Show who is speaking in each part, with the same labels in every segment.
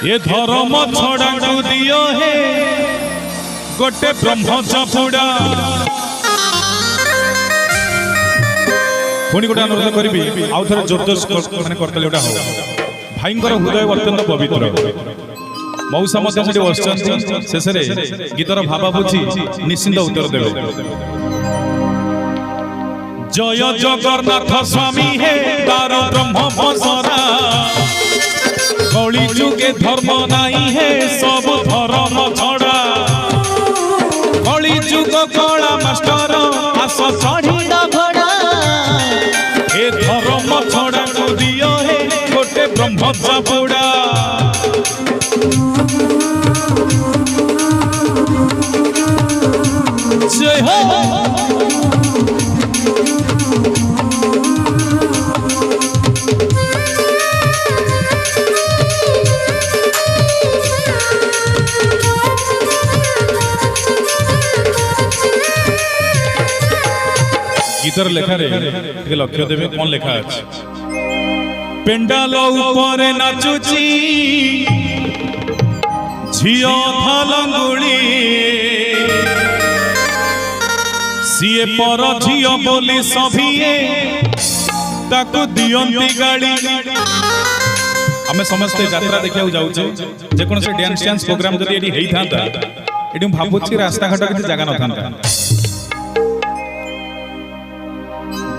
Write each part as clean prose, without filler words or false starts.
Speaker 1: ये धर्म छड़ा को दियो है गोटे ब्रह्म चापुड़ा पुणी गोटे अनुरोध करी आउ थे जोर जोर मैंने करतले गोटा हो भाई हृदय अत्यंत पवित्र मौसा शेष गीतर भाव बुझी निश्चिंत उत्तर देवे जय जगन्नाथ स्वामी है तार ब्रह्म बसरा कली जुगे धर्म नहीं है सब धर्म छड़ा कली जुग कला मास्टर आस चढ़ी घोड़ा ए धर्म छड़ा को दियो है गोटे ब्रह्म चापुड़ा जय हो गीतर लेखा रे लक्ष्य देवे कौन लेखा अछि पेंडाल ऊपर नाचुची झियो थालंगुली सीए पर झियो बोली सभिए ताकू दियंती गाड़ी आमे समस्त यात्रा देखिया जाउछे जे कोन से डांस प्रोग्राम जदी एडी हेई थांता एडी भाबुची रास्ता घाट के जगह न थांता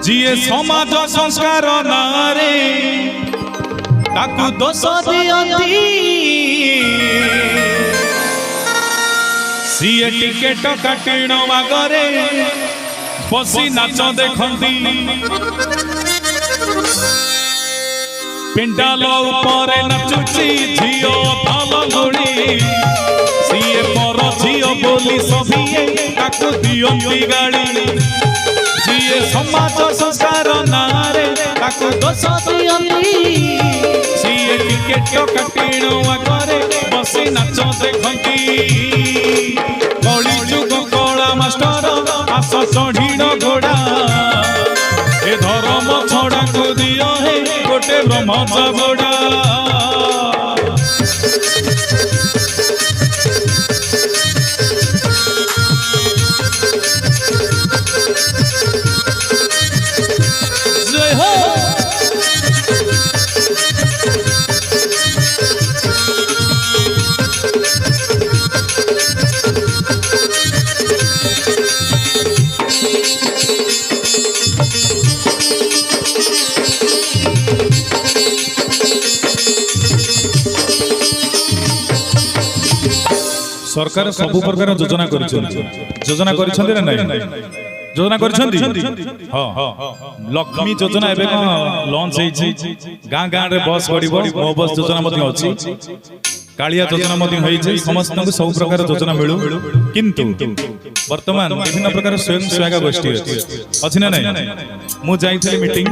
Speaker 1: जिए समाज संस्कार नारे ताकू दोष दियंती सीए टिकेट काटिण आगरे बसी नाच देखंती पेंडाल ऊपर नाचुची झियो थालंगुली सीए पर झियो बोली सभिए ताकू दियंती गाड़ी जिए समाज संस्कार नारे ताकू दोष दियंती सीए टिकेट काटिण आगरे बसी नाच देखंती कली जुग कला मास्टर आस चढ़ीण घोड़ा ए धर्म छड़ा को दियो है गोटे ब्रह्म चापुड़ा जय हो सरकार सब प्रकार योजना योजना कर योजना कर लक्ष्मी योजना एबे लॉन्च गाँ गाँ रे बस पड़ो मो बस योजना अच्छी कालिया योजना समस्त सब प्रकार योजना मिलू किंतु वर्तमान विभिन्न प्रकार स्वयं सहायक गोष्ठी अच्छी ना नहीं मुझे मीटिंग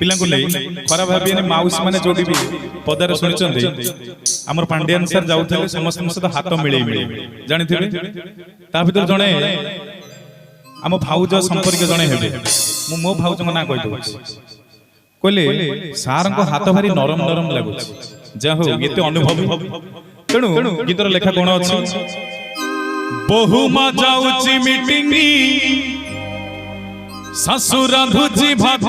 Speaker 1: पिला खराब भावी माउसी मैंने जो भी पदार शुणी आमर पांडियान सर जाऊे समस्त सहित हाथ मिले जानी भर जड़े आम भाउज संपर्क जड़े हे मो भाउज ना कहीदे कहले सार हाथ भारी नरम नरम लगुच जा हो ये अनुभव तेणु गीतर लेखा कौन अच्छी बहु माँ जाऊची मीटिंग सासु रांधुची भात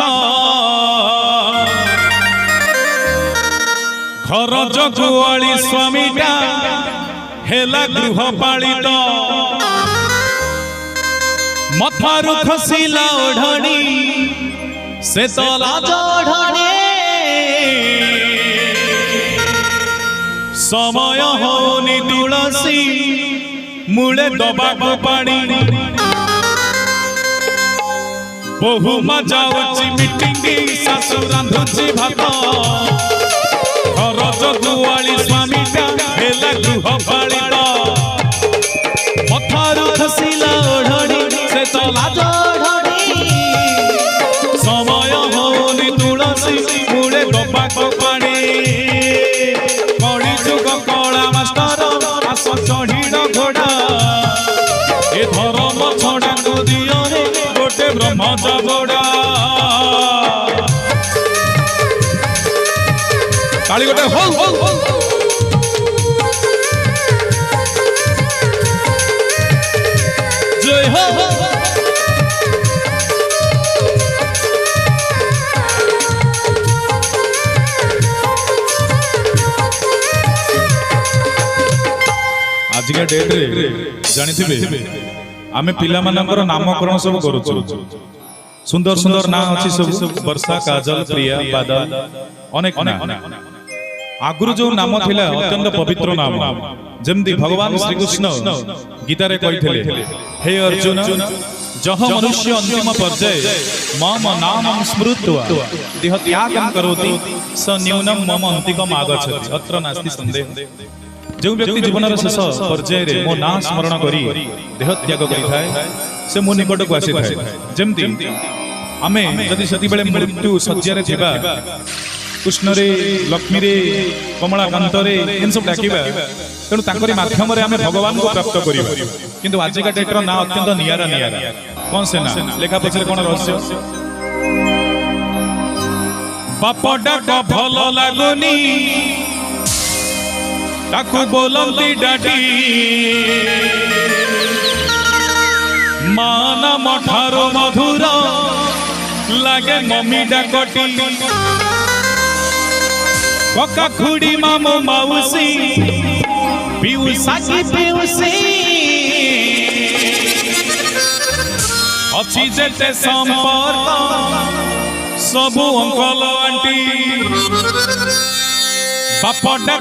Speaker 1: घर जगुआली स्वामीटा हेला गृहपालित मथारु खसिला ओढ़णी से तला ओढ़णी समय होनी तुलसी मूले दबाको पानी बहु माँ जाऊची मीटिंग सासु रांधुची भात घर जगुआली स्वामीटा हेला गृहपालित मथारु खसिला ओढ़णी से तला ओढ़णी समय होनी तुलसी मूले दबाको पानी कली जुग कला मास्टर आस चढ़ीण घोड़ा ए धर्म छड़ा को दियो रे गोटे ब्रह्म चापुड़ा ताली गोटे हो आजिका डेट रे जानिथिबे आमे पिला मानकर नामकरण सब करूछु सुंदर सुंदर ना अछि सब वर्षा काजल प्रिया बादल अनेक ना आगुरु जो नाम थिला अत्यंत पवित्र नाम जेमती भगवान श्री कृष्ण गीता रे कहिथिले हे अर्जुन जह मनुष्य अंतिम पर्याय मम नामं स्मृत्वा देह त्यागं करोति स न्यूनं मम अन्तिकम् आगच्छति अत्र नास्ति संदेह जो व्यक्ति जीवन शेष पर्याय रे मो ना स्मरण करी देह त्याग करिथाय से मो निकट को आसी थाय जेमती आमे जदि सती बेले मृत्यु सज्जा रे थिबा कृष्ण रे लक्ष्मी रे कमलाकांत रे इन सब डाकिबा तेणु तांकरी माध्यम रे आमे भगवान को प्राप्त करिबा किंतु आज का डेट रो ना अत्यंत नियारा नियारा कौन से ना लेखा पछरे कोन रहस्य बापडा को भलो लागुनी ताकू बोलंती डाडी माना मठारो मधुर लागे मम्मी डाकटी कका खुड़ी मामो माउसी पिउसा की पिउसी अच्छी जेते संपर्क सबु अंकल आंटी बापडा